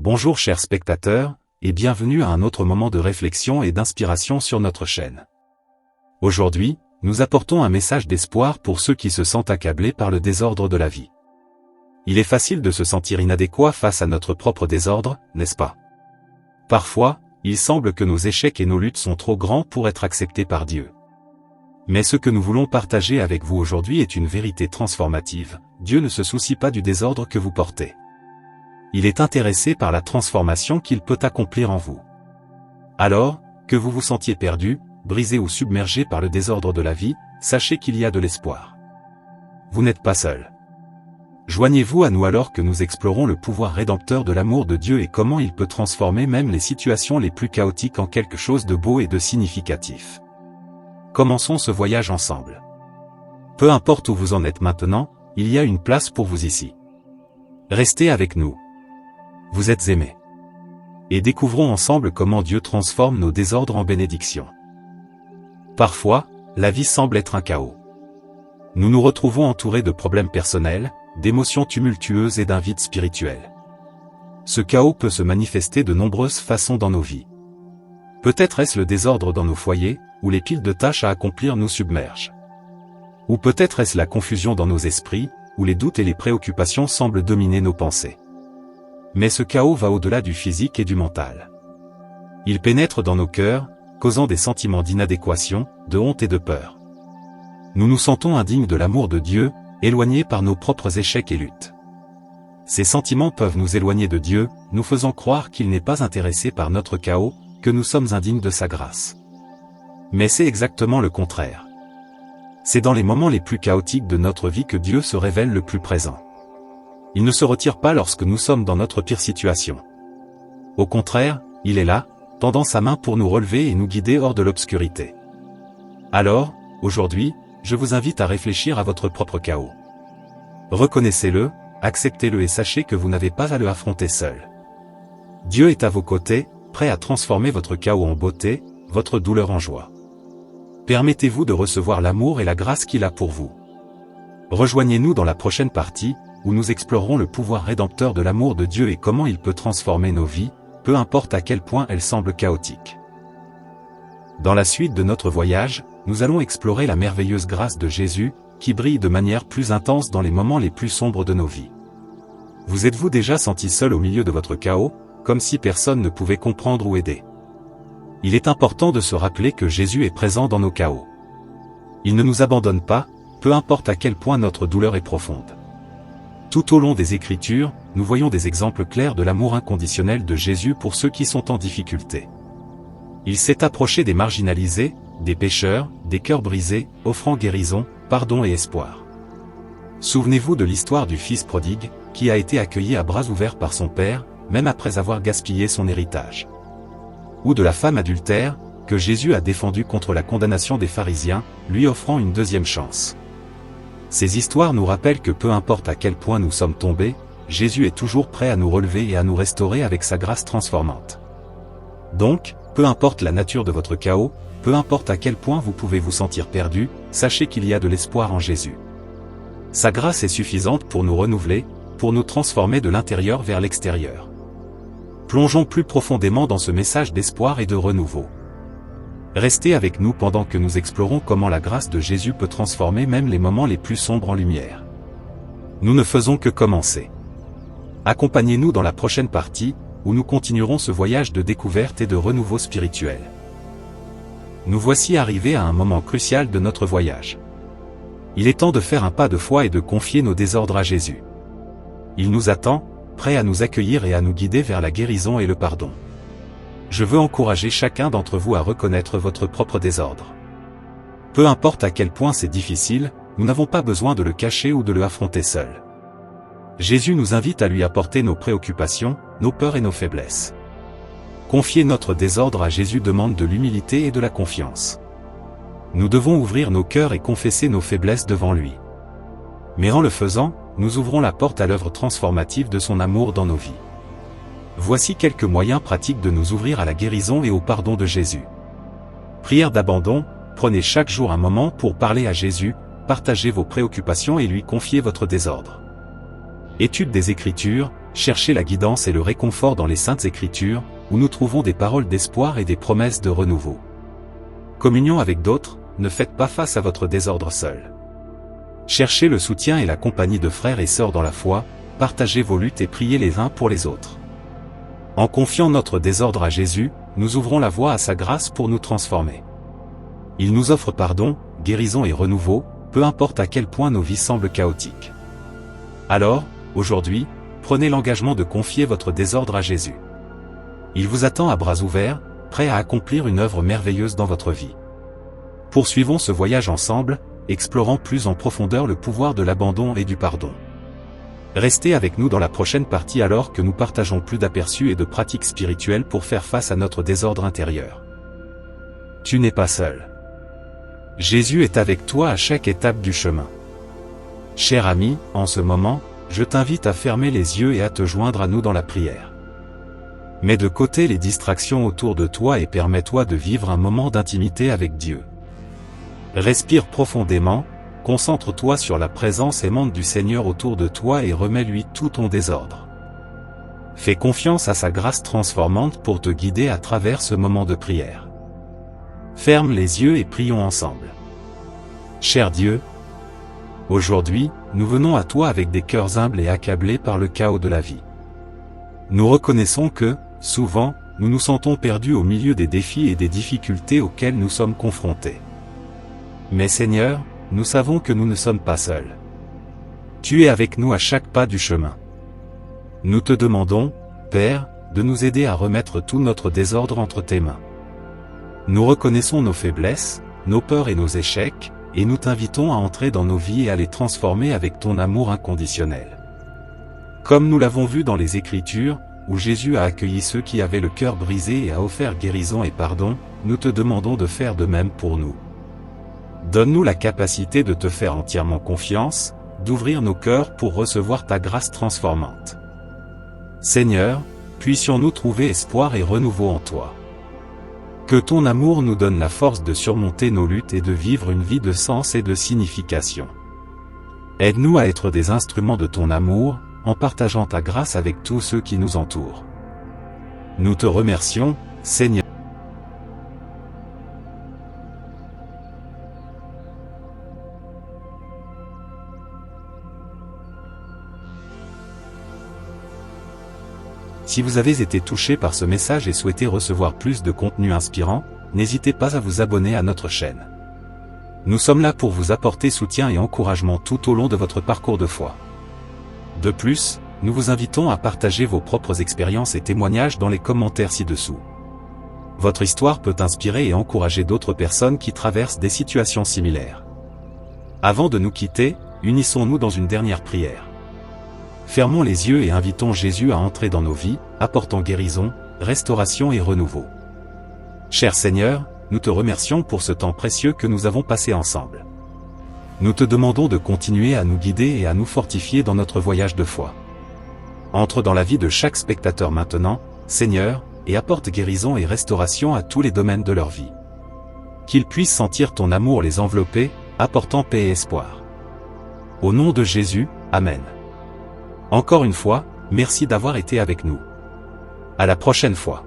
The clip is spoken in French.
Bonjour chers spectateurs, et bienvenue à un autre moment de réflexion et d'inspiration sur notre chaîne. Aujourd'hui, nous apportons un message d'espoir pour ceux qui se sentent accablés par le désordre de la vie. Il est facile de se sentir inadéquat face à notre propre désordre, n'est-ce pas? Parfois, il semble que nos échecs et nos luttes sont trop grands pour être acceptés par Dieu. Mais ce que nous voulons partager avec vous aujourd'hui est une vérité transformative. Dieu ne se soucie pas du désordre que vous portez. Il est intéressé par la transformation qu'il peut accomplir en vous. Alors, que vous vous sentiez perdu, brisé ou submergé par le désordre de la vie, sachez qu'il y a de l'espoir. Vous n'êtes pas seul. Joignez-vous à nous alors que nous explorons le pouvoir rédempteur de l'amour de Dieu et comment il peut transformer même les situations les plus chaotiques en quelque chose de beau et de significatif. Commençons ce voyage ensemble. Peu importe où vous en êtes maintenant, il y a une place pour vous ici. Restez avec nous. Vous êtes aimés. Et découvrons ensemble comment Dieu transforme nos désordres en bénédictions. Parfois, la vie semble être un chaos. Nous nous retrouvons entourés de problèmes personnels, d'émotions tumultueuses et d'un vide spirituel. Ce chaos peut se manifester de nombreuses façons dans nos vies. Peut-être est-ce le désordre dans nos foyers, où les piles de tâches à accomplir nous submergent. Ou peut-être est-ce la confusion dans nos esprits, où les doutes et les préoccupations semblent dominer nos pensées. Mais ce chaos va au-delà du physique et du mental. Il pénètre dans nos cœurs, causant des sentiments d'inadéquation, de honte et de peur. Nous nous sentons indignes de l'amour de Dieu, éloignés par nos propres échecs et luttes. Ces sentiments peuvent nous éloigner de Dieu, nous faisant croire qu'il n'est pas intéressé par notre chaos, que nous sommes indignes de sa grâce. Mais c'est exactement le contraire. C'est dans les moments les plus chaotiques de notre vie que Dieu se révèle le plus présent. Il ne se retire pas lorsque nous sommes dans notre pire situation. Au contraire, il est là, tendant sa main pour nous relever et nous guider hors de l'obscurité. Alors, aujourd'hui, je vous invite à réfléchir à votre propre chaos. Reconnaissez-le, acceptez-le et sachez que vous n'avez pas à le affronter seul. Dieu est à vos côtés, prêt à transformer votre chaos en beauté, votre douleur en joie. Permettez-vous de recevoir l'amour et la grâce qu'il a pour vous. Rejoignez-nous dans la prochaine partie, où nous explorerons le pouvoir rédempteur de l'amour de Dieu et comment il peut transformer nos vies, peu importe à quel point elles semblent chaotiques. Dans la suite de notre voyage, nous allons explorer la merveilleuse grâce de Jésus, qui brille de manière plus intense dans les moments les plus sombres de nos vies. Vous êtes-vous déjà senti seul au milieu de votre chaos, comme si personne ne pouvait comprendre ou aider? Il est important de se rappeler que Jésus est présent dans nos chaos. Il ne nous abandonne pas, peu importe à quel point notre douleur est profonde. Tout au long des Écritures, nous voyons des exemples clairs de l'amour inconditionnel de Jésus pour ceux qui sont en difficulté. Il s'est approché des marginalisés, des pécheurs, des cœurs brisés, offrant guérison, pardon et espoir. Souvenez-vous de l'histoire du fils prodigue, qui a été accueilli à bras ouverts par son père, même après avoir gaspillé son héritage. Ou de la femme adultère, que Jésus a défendue contre la condamnation des pharisiens, lui offrant une deuxième chance. Ces histoires nous rappellent que peu importe à quel point nous sommes tombés, Jésus est toujours prêt à nous relever et à nous restaurer avec sa grâce transformante. Donc, peu importe la nature de votre chaos, peu importe à quel point vous pouvez vous sentir perdu, sachez qu'il y a de l'espoir en Jésus. Sa grâce est suffisante pour nous renouveler, pour nous transformer de l'intérieur vers l'extérieur. Plongeons plus profondément dans ce message d'espoir et de renouveau. Restez avec nous pendant que nous explorons comment la grâce de Jésus peut transformer même les moments les plus sombres en lumière. Nous ne faisons que commencer. Accompagnez-nous dans la prochaine partie, où nous continuerons ce voyage de découverte et de renouveau spirituel. Nous voici arrivés à un moment crucial de notre voyage. Il est temps de faire un pas de foi et de confier nos désordres à Jésus. Il nous attend, prêt à nous accueillir et à nous guider vers la guérison et le pardon. Je veux encourager chacun d'entre vous à reconnaître votre propre désordre. Peu importe à quel point c'est difficile, nous n'avons pas besoin de le cacher ou de le affronter seul. Jésus nous invite à lui apporter nos préoccupations, nos peurs et nos faiblesses. Confier notre désordre à Jésus demande de l'humilité et de la confiance. Nous devons ouvrir nos cœurs et confesser nos faiblesses devant lui. Mais en le faisant, nous ouvrons la porte à l'œuvre transformative de son amour dans nos vies. Voici quelques moyens pratiques de nous ouvrir à la guérison et au pardon de Jésus. Prière d'abandon, prenez chaque jour un moment pour parler à Jésus, partagez vos préoccupations et lui confier votre désordre. Étude des Écritures, cherchez la guidance et le réconfort dans les Saintes Écritures, où nous trouvons des paroles d'espoir et des promesses de renouveau. Communion avec d'autres, ne faites pas face à votre désordre seul. Cherchez le soutien et la compagnie de frères et sœurs dans la foi, partagez vos luttes et priez les uns pour les autres. En confiant notre désordre à Jésus, nous ouvrons la voie à sa grâce pour nous transformer. Il nous offre pardon, guérison et renouveau, peu importe à quel point nos vies semblent chaotiques. Alors, aujourd'hui, prenez l'engagement de confier votre désordre à Jésus. Il vous attend à bras ouverts, prêt à accomplir une œuvre merveilleuse dans votre vie. Poursuivons ce voyage ensemble, explorant plus en profondeur le pouvoir de l'abandon et du pardon. Restez avec nous dans la prochaine partie alors que nous partageons plus d'aperçus et de pratiques spirituelles pour faire face à notre désordre intérieur. Tu n'es pas seul. Jésus est avec toi à chaque étape du chemin. Cher ami, en ce moment, je t'invite à fermer les yeux et à te joindre à nous dans la prière. Mets de côté les distractions autour de toi et permets-toi de vivre un moment d'intimité avec Dieu. Respire profondément, concentre-toi sur la présence aimante du Seigneur autour de toi et remets-lui tout ton désordre. Fais confiance à sa grâce transformante pour te guider à travers ce moment de prière. Ferme les yeux et prions ensemble. Cher Dieu, aujourd'hui, nous venons à toi avec des cœurs humbles et accablés par le chaos de la vie. Nous reconnaissons que, souvent, nous nous sentons perdus au milieu des défis et des difficultés auxquels nous sommes confrontés. Mais Seigneur, nous savons que nous ne sommes pas seuls. Tu es avec nous à chaque pas du chemin. Nous te demandons, Père, de nous aider à remettre tout notre désordre entre tes mains. Nous reconnaissons nos faiblesses, nos peurs et nos échecs, et nous t'invitons à entrer dans nos vies et à les transformer avec ton amour inconditionnel. Comme nous l'avons vu dans les Écritures, où Jésus a accueilli ceux qui avaient le cœur brisé et a offert guérison et pardon, nous te demandons de faire de même pour nous. Donne-nous la capacité de te faire entièrement confiance, d'ouvrir nos cœurs pour recevoir ta grâce transformante. Seigneur, puissions-nous trouver espoir et renouveau en toi. Que ton amour nous donne la force de surmonter nos luttes et de vivre une vie de sens et de signification. Aide-nous à être des instruments de ton amour, en partageant ta grâce avec tous ceux qui nous entourent. Nous te remercions, Seigneur. Si vous avez été touché par ce message et souhaitez recevoir plus de contenu inspirant, n'hésitez pas à vous abonner à notre chaîne. Nous sommes là pour vous apporter soutien et encouragement tout au long de votre parcours de foi. De plus, nous vous invitons à partager vos propres expériences et témoignages dans les commentaires ci-dessous. Votre histoire peut inspirer et encourager d'autres personnes qui traversent des situations similaires. Avant de nous quitter, unissons-nous dans une dernière prière. Fermons les yeux et invitons Jésus à entrer dans nos vies, apportant guérison, restauration et renouveau. Cher Seigneur, nous te remercions pour ce temps précieux que nous avons passé ensemble. Nous te demandons de continuer à nous guider et à nous fortifier dans notre voyage de foi. Entre dans la vie de chaque spectateur maintenant, Seigneur, et apporte guérison et restauration à tous les domaines de leur vie. Qu'ils puissent sentir ton amour les envelopper, apportant paix et espoir. Au nom de Jésus, Amen. Encore une fois, merci d'avoir été avec nous. À la prochaine fois.